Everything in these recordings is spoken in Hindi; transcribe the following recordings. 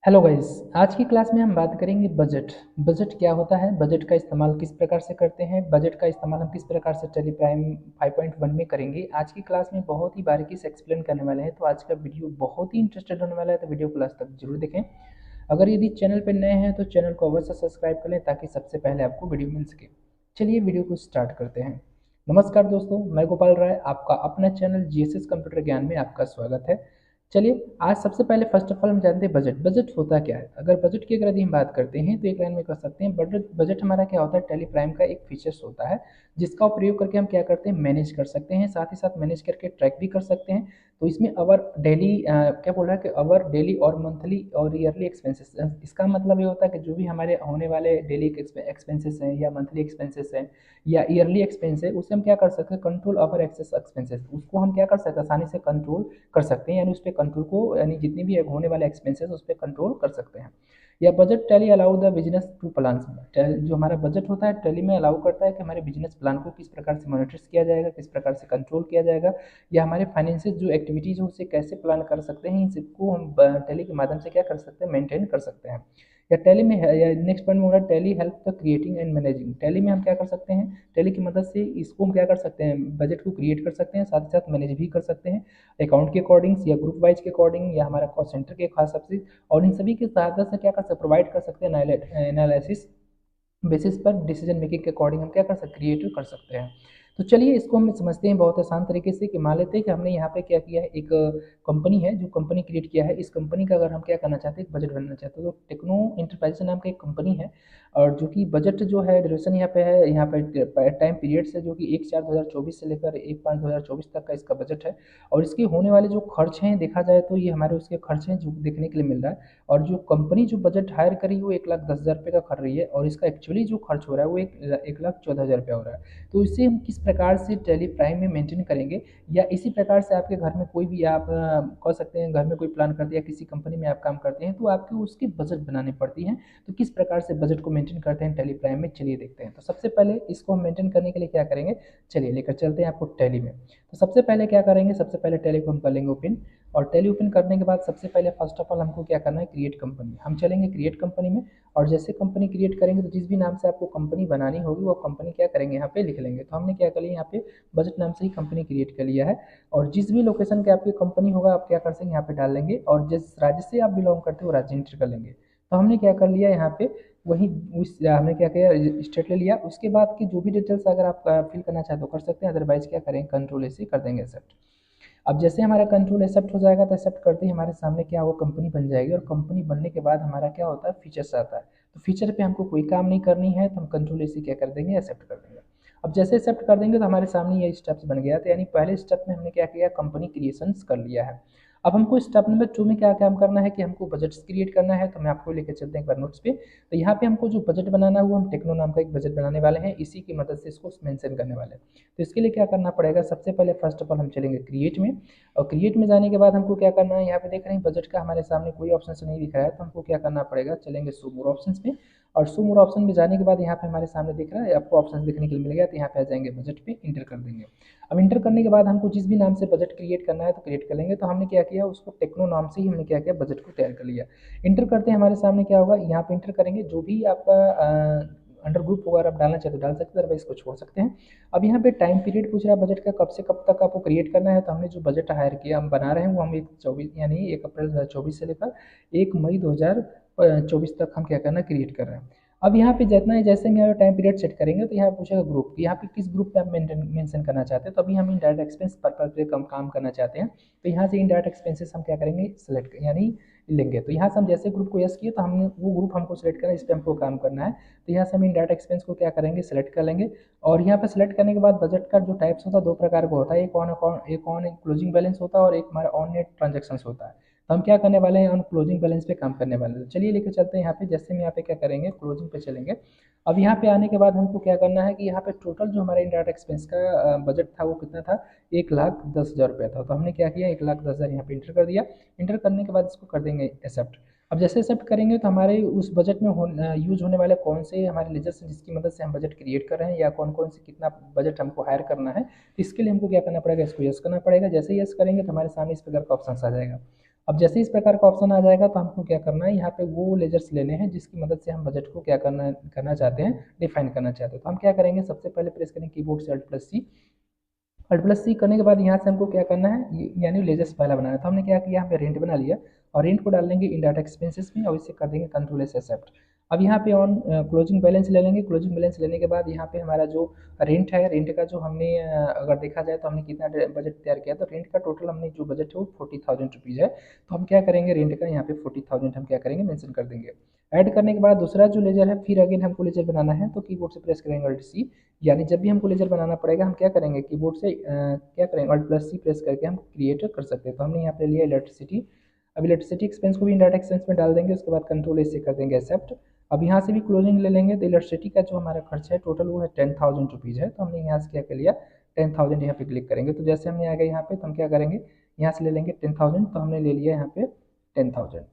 Hello guys. आज की क्लास में हम बात करेंगे बजट। बजट क्या होता है, बजट का इस्तेमाल किस प्रकार से करते हैं, बजट का इस्तेमाल हम किस प्रकार से टैली प्राइम 5.1 में करेंगे। आज की क्लास में बहुत ही बारीकी से एक्सप्लेन करने वाले हैं, तो आज का वीडियो बहुत ही इंटरेस्टेड होने वाला है, तो वीडियो को लास्ट तक जरूर देखें। अगर यदि चैनल पर नए हैं तो चैनल को अवश्य सब्सक्राइब कर लें ताकि सबसे पहले आपको वीडियो मिल सके। चलिए वीडियो को स्टार्ट करते हैं। नमस्कार दोस्तों, मैं गोपाल राय, आपका अपना चैनल जीएसएस कंप्यूटर ज्ञान में आपका स्वागत है। चलिए आज सबसे पहले फर्स्ट ऑफ ऑल हम जानते हैं बजट। बजट होता क्या है। अगर बजट की अगर यदि हम बात करते हैं तो एक लाइन में कर सकते हैं, बजट बजट हमारा क्या होता है, टैली प्राइम का एक फीचर्स होता है जिसका प्रयोग करके हम क्या करते हैं, मैनेज कर सकते हैं, साथ ही साथ मैनेज करके ट्रैक भी कर सकते हैं। तो इसमें अवर डेली क्या बोल रहा है कि अवर डेली और मंथली और ईयरली एक्सपेंसेस, इसका मतलब ये होता है कि जो भी हमारे होने वाले डेली एक्सपेंसेस हैं या मंथली एक्सपेंसेस हैं या ईयरली एक्सपेंस है, उसे हम क्या कर सकते हैं, कंट्रोल अवर एक्सेस एक्सपेंसेस, उसको हम क्या कर सकते हैं, आसानी से कंट्रोल कर सकते हैं, यानी उस पर कंट्रोल को, यानी जितनी भी होने वाले एक्सपेंसेस उस पर कंट्रोल कर सकते हैं। या budget tally allow the business to plan. जो हमारा बजट होता है टैली में अलाउ करता है कि हमारे बिजनेस प्लान को किस प्रकार से मॉनिटर किया जाएगा, किस प्रकार से कंट्रोल किया जाएगा, या हमारे फाइनेंशियल जो एक्टिविटीज़ है उसे कैसे प्लान कर सकते हैं। इन सबको हम टैली के माध्यम से क्या कर सकते हैं, मेंटेन कर सकते हैं। या टैली में है, या नेक्स्ट पॉइंट में हो रहा है tally help the creating and managing. Tally में हम क्या कर सकते हैं, टैली की मदद से इसको हम क्या कर सकते हैं, बजट को क्रिएट कर सकते हैं, साथ ही साथ मैनेज भी कर सकते हैं अकाउंट के अकॉर्डिंग या ग्रुप वाइज के अकॉर्डिंग या हमारा कॉस्ट सेंटर के खास सबसे। और इन सभी की सहायता से क्या कर सकते, प्रोवाइड कर सकते हैं एनालिसिस बेसिस पर डिसीजन मेकिंग के अकॉर्डिंग हम क्या कर सकते, क्रिएटिव कर सकते हैं। तो चलिए इसको हम समझते हैं बहुत आसान तरीके से कि मान लेते हैं कि हमने यहाँ पे क्या किया है, एक कंपनी है जो कंपनी क्रिएट किया है। इस कंपनी का अगर हम क्या करना चाहते हैं, बजट बनाना चाहते हैं, तो टेक्नो इंटरप्राइजेस नाम का एक कंपनी है। और जो कि बजट जो है ड्यूरेशन यहाँ पे है, यहाँ पे टाइम पीरियड से जो कि 1/4/2024 से लेकर 1/5/2024 तक का इसका बजट है। और इसके होने वाले जो खर्च हैं देखा जाए तो ये हमारे उसके खर्च हैं जो देखने के लिए मिल रहा है। और जो कंपनी जो बजट हायर करी वो 1,10,000 रुपये का कर रही है, और इसका एक्चुअली जो खर्च हो रहा है वो 1,14,000 रुपया हो रहा है। तो इसे हम किस प्रकार से टैली प्राइम में मेंटेन करेंगे, या इसी प्रकार से आपके घर में कोई भी आप कह सकते हैं घर में कोई प्लान करते हैं या किसी कंपनी में आप काम करते हैं, तो आपको उसकी बजट बनानी पड़ती है। तो किस प्रकार से बजट को मेंटेन करते हैं टैली प्राइम में, चलिए देखते हैं। तो सबसे पहले इसको हम मेंटेन करने के लिए क्या करेंगे, चलिए लेकर चलते हैं आपको टैली में। तो सबसे पहले क्या करेंगे, सबसे पहले टैली को हम कर लेंगे ओपन। और टैली ओपन करने के बाद सबसे पहले फर्स्ट ऑफ ऑल हमको क्या करना है, क्रिएट कंपनी। हम चलेंगे क्रिएट कंपनी में, और जैसे कंपनी क्रिएट करेंगे तो जिस भी नाम से आपको कंपनी बनानी होगी वो कंपनी क्या करेंगे, यहाँ पे लिख लेंगे। तो हमने क्या कर लिया, यहाँ पे बजट नाम से ही कंपनी क्रिएट कर लिया है। और जिस भी लोकेशन के आपकी कंपनी होगा आप क्या कर सकेंगे, यहाँ पे डाल लेंगे, और जिस राज्य से आप बिलोंग करते हो राज्य एंटर कर लेंगे। तो हमने क्या कर लिया यहाँ पे, वही उस हमने क्या किया, स्टेट ले लिया। उसके बाद की जो भी डिटेल्स अगर आप फिल करना चाहे तो कर सकते हैं, अदरवाइज क्या करेंगे, कंट्रोल ऐसे कर देंगे एक्सेप्ट। अब जैसे हमारा कंट्रोल एक्सेप्ट हो जाएगा तो एक्सेप्ट करते ही हमारे सामने क्या होगा, कंपनी बन जाएगी। और कंपनी बनने के बाद हमारा क्या होता है, फीचर्स आता है। तो फीचर पे हमको कोई काम नहीं करनी है, तो हम कंट्रोल इसी क्या कर देंगे, एक्सेप्ट कर देंगे। अब जैसे एक्सेप्ट कर देंगे तो हमारे सामने ये स्टेप्स बन गया। तो यानी पहले स्टेप में हमने क्या किया, कंपनी क्रिएशंस कर लिया है। अब हमको स्टेप नंबर 2 में क्या काम करना है कि हमको बजट्स क्रिएट करना है। तो मैं आपको लेकर चलते हैं एक बार नोट्स पे। तो यहाँ पे हमको जो बजट बनाना है वो हम टेक्नो नाम का एक बजट बनाने वाले हैं, इसी की मदद से इसको मेंशन करने वाले हैं। तो इसके लिए क्या करना पड़ेगा, सबसे पहले फर्स्ट ऑफ ऑल हम चलेंगे क्रिएट में। और क्रिएट में जाने के बाद हमको क्या करना है, यहाँ पे देख रहे हैं बजट का हमारे सामने कोई ऑप्शन नहीं दिख रहा है, तो हमको क्या करना पड़ेगा, चलेंगे शो मोर ऑप्शन पे। और शो मोर ऑप्शन में जाने के बाद यहाँ पे हमारे सामने दिख रहा है, आपको ऑप्शन देखने के लिए मिल गया। तो यहाँ पे आ जाएंगे बजट पे, इंटर कर देंगे। अब इंटर करने के बाद हमको जिस भी नाम से बजट क्रिएट करना है तो क्रिएट कर लेंगे। तो हमने क्या किया, उसको टेक्नो नाम से ही हमने क्या किया, बजट को तैयार कर लिया। इंटर करते हैं हमारे सामने क्या होगा, यहाँ पे इंटर करेंगे जो भी आपका अंडर ग्रुप होगा, अगर आप डालना चाहते हो डाल सकते हैं, अदरवाइज इसको छोड़ सकते हैं। अब यहाँ पे टाइम पीरियड पूछ रहा है बजट का, कब से कब तक आपको क्रिएट करना है। तो हमने जो बजट हायर किया, हम बना रहे हैं वो हम 1/24 यानी 1 अप्रैल 2024 से लेकर 1 मई 2024 तक हम क्या करना, क्रिएट कर रहे हैं। अब यहाँ पे जितना है, जैसे हम यहाँ टाइम पीरियड सेट करेंगे तो यहाँ पूछेगा ग्रुप, यहाँ पे किस ग्रुप पे आप मेंशन करना चाहते हैं। तो अभी हम इनडायरेक्ट एक्सपेंस पर्पज पे काम करना चाहते हैं। तो यहाँ से इनडायरेक्ट एक्सपेंसेस हम क्या करेंगे, सेलेक्ट यानी लेंगे। तो यहाँ से हम जैसे ग्रुप को यस किए तो हमने वो ग्रुप हमको सेलेक्ट करना है, इस पर हमको काम करना है। तो यहाँ से हम इनडायरेक्ट एक्सपेंस को क्या करेंगे, सेलेक्ट कर लेंगे। और यहाँ पे सेलेक्ट करने के बाद बजट का जो टाइप्स होता है दो प्रकार का होता है, एक ऑन क्लोजिंग बैलेंस होता है और एक हमारा ऑन नेट ट्रांजेक्शन होता है। तो हम क्या करने वाले हैं, ऑन क्लोजिंग बैलेंस पे काम करने वाले हैं। तो चलिए लेकर चलते हैं यहाँ पे। जैसे हम यहाँ पे क्या करेंगे, क्लोजिंग पे चलेंगे। अब यहाँ पे आने के बाद हमको क्या करना है कि यहाँ पे टोटल जो हमारा इनडायरेक्ट एक्सपेंस का बजट था वो कितना था, 1,10,000 रुपया था। तो हमने क्या किया, 1,10,000 यहाँ पे इंटर कर दिया। इंटर करने के बाद इसको कर देंगे एक्सेप्ट। अब जैसे एक्सेप्ट करेंगे तो हमारे उस बजट में यूज होने वाले कौन से हमारे लेजर्स हैं जिसकी मदद से हम बजट क्रिएट कर रहे हैं, या कौन कौन से कितना बजट हमको हायर करना है, इसके लिए हमको क्या करना पड़ेगा, इसको यस करना पड़ेगा। जैसे यस करेंगे तो हमारे सामने इस प्रकार का ऑप्शन आ जाएगा। अब जैसे ही इस प्रकार का ऑप्शन आ जाएगा तो हमको क्या करना है, यहाँ पे वो लेजर्स लेने हैं जिसकी मदद से हम बजट को क्या करना चाहते हैं, डिफाइन करना चाहते हैं। तो हम क्या करेंगे, सबसे पहले प्रेस करेंगे कीबोर्ड से Alt+C। Alt+C करने के बाद यहाँ से हमको क्या करना है, यानी लेजर्स पहला बनाना है। तो हमने क्या किया, यहाँ पे रेंट बना लिया और रेंट को डाल देंगे इन डाटा एक्सपेंसेस में और इसे कर देंगे Ctrl+S एक्सेप्ट। अब यहाँ पे ऑन क्लोजिंग बैलेंस ले लेंगे। क्लोजिंग बैलेंस लेने के बाद यहाँ पे हमारा जो रेंट है, रेंट का जो हमने अगर देखा जाए तो हमने कितना बजट तैयार किया, तो रेंट का टोटल हमने जो बजट है वो 40,000 रुपीज़ है। तो हम क्या करेंगे, रेंट का यहाँ पे 40,000 हम क्या करेंगे, मेंशन कर देंगे। ऐड करने के बाद दूसरा जो लेजर है, फिर अगेन हमको लेजर बनाना है, तो कीबोर्ड से प्रेस करेंगे Alt+C। यानी जब भी हमको लेजर बनाना पड़ेगा हम क्या करेंगे, कीबोर्ड से क्या करेंगे, Alt+C प्रेस करके हम क्रिएट कर सकते हैं। तो हमने यहाँ पे लिया इलेक्ट्रिसिटी। अब इलेक्ट्रिसिटी एक्सपेंस को भी डाटा एक्सपेंस में डाल देंगे, उसके बाद Ctrl+S से कर देंगे एक्सेप्ट। अब यहाँ से भी क्लोजिंग ले लेंगे, तो इलेक्ट्रिसिटी का जो हमारा खर्च है टोटल वो है 10,000 रुपीज़ है। तो हमने यहाँ से क्या कर लिया, 10,000 यहाँ पे क्लिक करेंगे। तो जैसे हमने आ गए यहाँ पे, तो हम क्या करेंगे, यहाँ से ले लेंगे 10,000। तो हमने ले लिया यहाँ पे 10,000।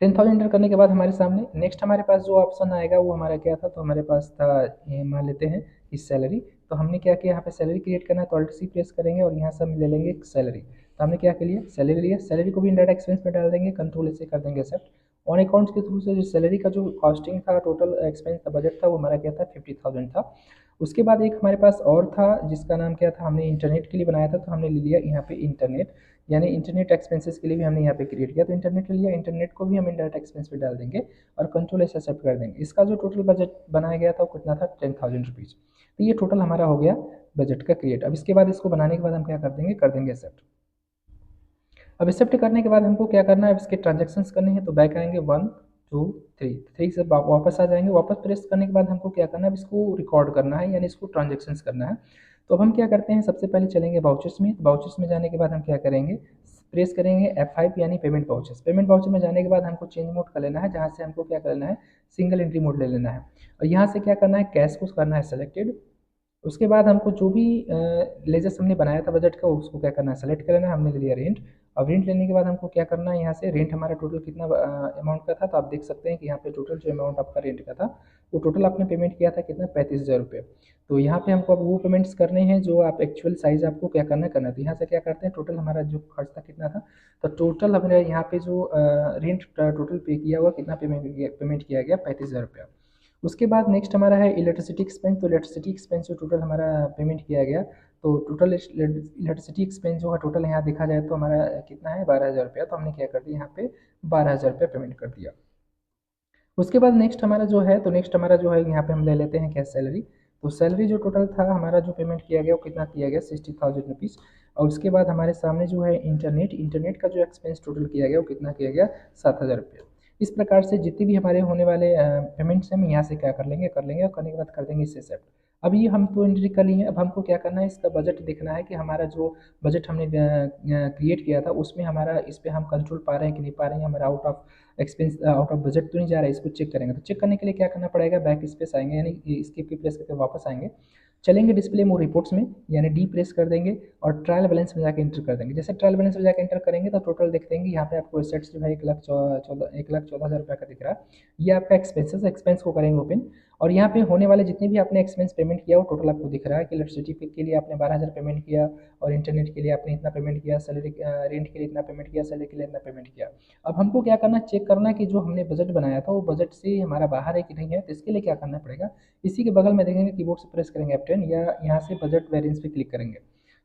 10,000 एंटर करने के बाद हमारे सामने नेक्स्ट हमारे पास जो ऑप्शन आएगा वो हमारा क्या था, तो हमारे पास था, ये मान लेते हैं कि सैलरी। तो हमने क्या किया, यहाँ पे सैलरी क्रिएट करना है, तो Alt+C प्रेस करेंगे और यहाँ से हम ले लेंगे सैलरी। तो हमने क्या कर लिया, सैलरी लिया। सैलरी को भी डाटा एक्सपेंस में डाल देंगे, Ctrl+S से कर देंगे एक्सेप्ट। ऑन अकाउंट्स के थ्रू से जो सैलरी का जो कॉस्टिंग था, टोटल एक्सपेंस था, बजट था, वो हमारा क्या था, 50,000 था। उसके बाद एक हमारे पास और था जिसका नाम क्या था, हमने इंटरनेट के लिए बनाया था, तो हमने ले लिया यहाँ पे इंटरनेट, यानी इंटरनेट एक्सपेंसेस के लिए भी हमने यहाँ पे क्रिएट किया। तो इंटरनेट के लिए इंटरनेट को भी हम इंडायरेक्ट एक्सपेंस पे डाल देंगे और Ctrl+S एक्सेप्ट कर देंगे। इसका जो टोटल बजट बनाया गया था वो कितना था, 10,000 रुपीज़। तो ये टोटल हमारा हो गया बजट का क्रिएट। अब इसके बाद इसको बनाने के बाद हम क्या कर देंगे एक्सेप्ट। अब एक्सेप्ट करने के बाद हमको क्या करना है, इसके ट्रांजेक्शन्स करने हैं। तो बैक आएंगे 1 2 3, 3 से वापस आ जाएंगे। वापस प्रेस करने के बाद हमको क्या करना है, इसको रिकॉर्ड करना है, यानी इसको ट्रांजेक्शन्स करना है। तो अब हम क्या करते हैं, सबसे पहले चलेंगे वाउचर्स में। वाउचर्स में जाने के बाद हम क्या करेंगे, प्रेस करेंगे F5 यानी पेमेंट वाउचर्स। पेमेंट वाउचर में जाने के बाद हमको चेंज मोड कर लेना है, जहाँ से हमको क्या करना है, सिंगल एंट्री मोड ले लेना है। और यहाँ से क्या करना है, कैश को करना है सेलेक्टेड। उसके बाद हमको जो भी लेजर्स हमने बनाया था बजट का, उसको क्या करना है, सेलेक्ट करना है। हमने ले लिया रेंट। अब रेंट लेने के बाद हमको क्या करना है, यहाँ से रेंट हमारा टोटल कितना अमाउंट का था, तो आप देख सकते हैं कि यहाँ पे टोटल जो अमाउंट आपका रेंट का था, वो टोटल आपने पेमेंट किया था कितना, 35,000 रुपये। तो यहाँ पे हमको अब वो पेमेंट्स करने हैं जो आप एक्चुअल साइज़ आपको क्या करना है। तो यहाँ से क्या करते हैं, टोटल हमारा जो खर्च था कितना था, तो टोटल हमने यहाँ पे जो रेंट टोटल पे किया हुआ कितना पेमेंट किया गया, 35,000 रुपया। उसके बाद नेक्स्ट हमारा है इलेक्ट्रिसिटी एक्सपेंस। तो इलेक्ट्रिसिटी एक्सपेंस जो टोटल हमारा पेमेंट किया गया, तो टोटल इलेक्ट्रिसिटी एक्सपेंस जो है टोटल यहाँ देखा जाए तो हमारा कितना है, 12,000 रुपया। तो हमने क्या कर दिया, यहाँ पे 12,000 रुपया पेमेंट कर दिया। उसके बाद नेक्स्ट हमारा जो है, तो नेक्स्ट हमारा जो है यहाँ पे हम ले लेते हैं क्या, सैलरी। तो सैलरी जो टोटल था हमारा जो पेमेंट किया गया वो कितना किया गया, 60,000 रुपीज़। और उसके बाद हमारे सामने जो है इंटरनेट, इंटरनेट का जो एक्सपेंस टोटल किया गया वो कितना किया गया, 7,000 रुपया। इस प्रकार से जितने भी हमारे होने वाले पेमेंट्स हैं हम यहाँ से क्या कर लेंगे और करने के बाद कर देंगे इसे एक्सेप्ट। अब ये हम तो एंट्री कर लिए हैं। अब हमको क्या करना है, इसका बजट देखना है कि हमारा जो बजट हमने क्रिएट किया था उसमें हमारा, इस पर हम कंट्रोल पा रहे हैं कि नहीं पा रहे हैं, हमारा out of expense, out of budget तो नहीं जा रहा है। इसको चेक करेंगे, तो चेक करने के लिए क्या करना पड़ेगा, बैक स्पेस आएंगे, यानी इसके की प्रेस करके वापस आएंगे, चलेंगे डिस्प्ले मोड रिपोर्ट्स में, यानी डी प्रेस कर देंगे और ट्रायल बैलेंस में जाकर इंटर कर देंगे। जैसे ट्रायल बैलेंस में जाकर इंटर करेंगे तो टोटल देख देंगे यहाँ पे आपको एसेट्स जो है 1,14,000 रुपये का दिख रहा है। ये आपका एक्सपेंसेस, एक्सपेंस को करेंगे ओपन। और यहाँ पे होने वाले जितने भी आपने एक्सपेंस पेमेंट किया वो टोटल आपको दिख रहा है कि इलेक्ट्रिसिटी के लिए आपने 12,000 पेमेंट किया और इंटरनेट के लिए आपने इतना पेमेंट किया, सैलरी रेंट के लिए इतना पेमेंट किया, सैलरी के लिए इतना पेमेंट किया। अब हमको क्या करना है, चेक करना है कि जो हमने बजट बनाया था वो बजट से हमारा बाहर है कि नहीं है। तो इसके लिए क्या करना पड़ेगा, इसी के बगल में देखेंगे कीबोर्ड से प्रेस करेंगे F10 या यहाँ से बजट वेरिएंस पे क्लिक करेंगे।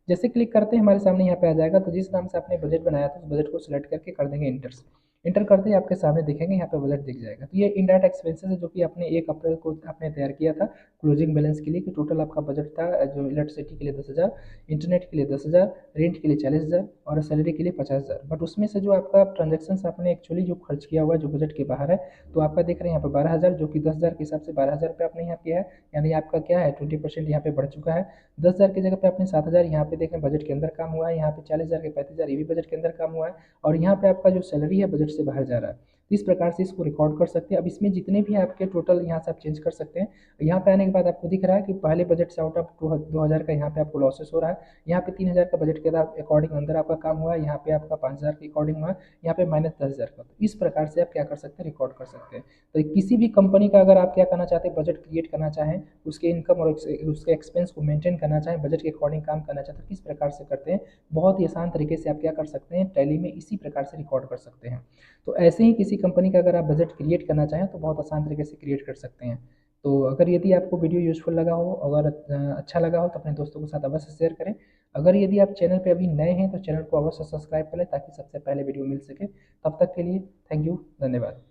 जैसे क्लिक करते हैं हमारे सामने यहाँ पे आ जाएगा। तो जिस नाम से आपने बजट बनाया था उस बजट को सिलेक्ट करके कर देंगे इंटर। इंटर करते ही आपके सामने देखेंगे यहाँ पे बजट दिख जाएगा। तो ये इनडायरेक्ट एक्सपेंसेस है जो कि आपने 1 अप्रैल को आपने तैयार किया था क्लोजिंग बैलेंस के लिए, कि टोटल आपका बजट था जो इलेक्ट्रिसिटी के लिए 10,000, इंटरनेट के लिए 10,000, रेंट के लिए 40,000 और सैलरी के लिए 50,000। बट उसमें से जो आपका ट्रांजेक्शन्स आपने एक्चुअली जो खर्च किया हुआ है जो बजट के बाहर है, तो आपका देख रहे हैं यहाँ पे 12,000, जो कि 10,000 के हिसाब से 12,000 रुपये आपने यहाँ किया है, यानी आपका क्या है 20% यहाँ पे बढ़ चुका है। 10,000 की जगह पे आपने 7,000 यहाँ पे देखें बजट के अंदर काम हुआ है, यहाँ पे 40,000 के 35,000 ये भी बजट के अंदर काम हुआ है। और यहाँ पे आपका जो सैलरी है बजट से बाहर जा रहा है। तो इस प्रकार से इसको रिकॉर्ड कर सकते हैं। अब इसमें जितने भी आपके टोटल यहाँ से आप चेंज कर सकते हैं। यहाँ पे आने के बाद आपको दिख रहा है कि पहले बजट से आउट ऑफ 2000 का यहाँ पे आपको लॉसेस हो रहा है। यहाँ पे 3000 का बजट के अकॉर्डिंग अंदर आपका काम हुआ है, यहाँ पे आपका 5000 के अकॉर्डिंग हुआ है, यहाँ पे -10,000 का। तो इस प्रकार से आप क्या कर सकते हैं, रिकॉर्ड कर सकते हैं। तो किसी भी कंपनी का अगर आप क्या करना चाहते हैं, बजट क्रिएट करना चाहें, उसके इनकम और उसके एक्सपेंस को मेंटेन करना चाहें, बजट के अकॉर्डिंग काम करना चाहते हैं, किस प्रकार से करते हैं, बहुत ही आसान तरीके से आप क्या कर सकते हैं, टैली में इसी प्रकार से रिकॉर्ड कर सकते हैं। तो ऐसे ही किसी कंपनी का अगर आप बजट क्रिएट करना चाहें तो बहुत आसान तरीके से क्रिएट कर सकते हैं। तो अगर यदि आपको वीडियो यूज़फुल लगा हो, अगर अच्छा लगा हो तो अपने दोस्तों के साथ अवश्य शेयर करें। अगर यदि आप चैनल पे अभी नए हैं तो चैनल को अवश्य सब्सक्राइब कर लें ताकि सबसे पहले वीडियो मिल सके। तब तक के लिए थैंक यू, धन्यवाद।